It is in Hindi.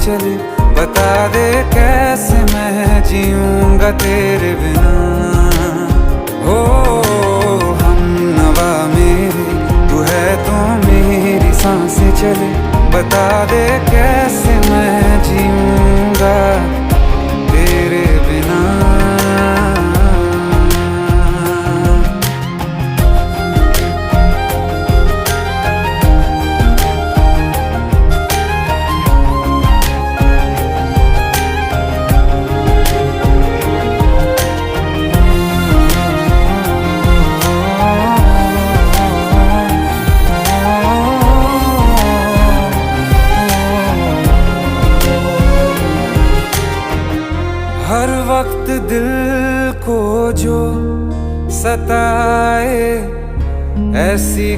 चले, बता दे कैसे मैं जीऊंगा तेरे बिना। हो हमनवा मेरे तू है तो मेरी सांसें चले, बता दे कैसे मैं जीऊंगा तेरे बिना। हर वक्त दिल को जो सताए ऐसी